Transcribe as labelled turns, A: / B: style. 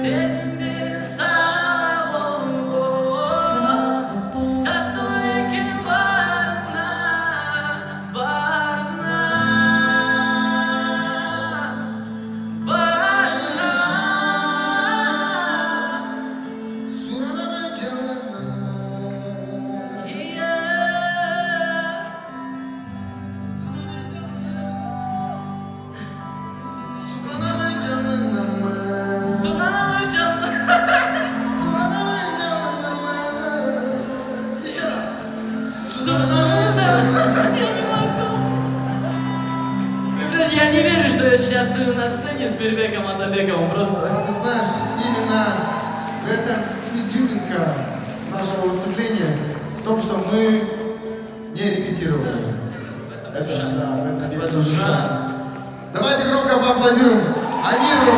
A: Sezimdir sabah tatlı ekin varna varna varna
B: Surana canına Surana canına
A: Sunanamı canlı
B: Surana canına İnşallah
A: Вы, блядь, я не верю, что я сейчас стою на сцене с Мирбеком Атабековым, просто.
B: Ты знаешь, именно в этом изюминка нашего выступления, в том, что мы не репетировали. Это, да, в этом есть душа. Давайте громко поаплодируем Амиру